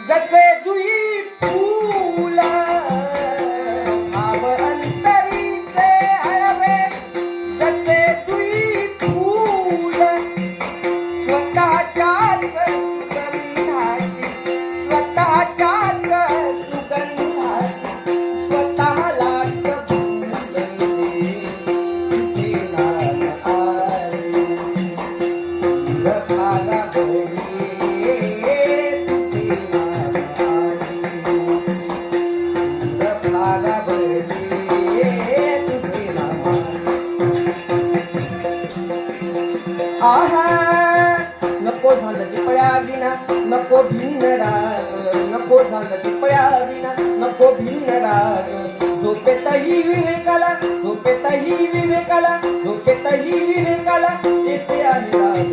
जसे जुई फूल आव अंतरीचे हळवे, जसे जुई फूल स्वतःच्याच सुगंधाची, स्वतःच्याच सुगंधाची स्वतःलाच भुलते तुझे नाम आले. भागा बहिणी तुझे नाम आले, भागा बहिणी तुझे नाम आले. आहा नको झालं पिपळ्या विना, नको भिन्न राग, नको झालं पिपळ्या विना, नको भिन्न राग. झोपेतही विवेकाला, झोपेतही विवेकाला, झोपेतही विवेकाला येते आहे राग.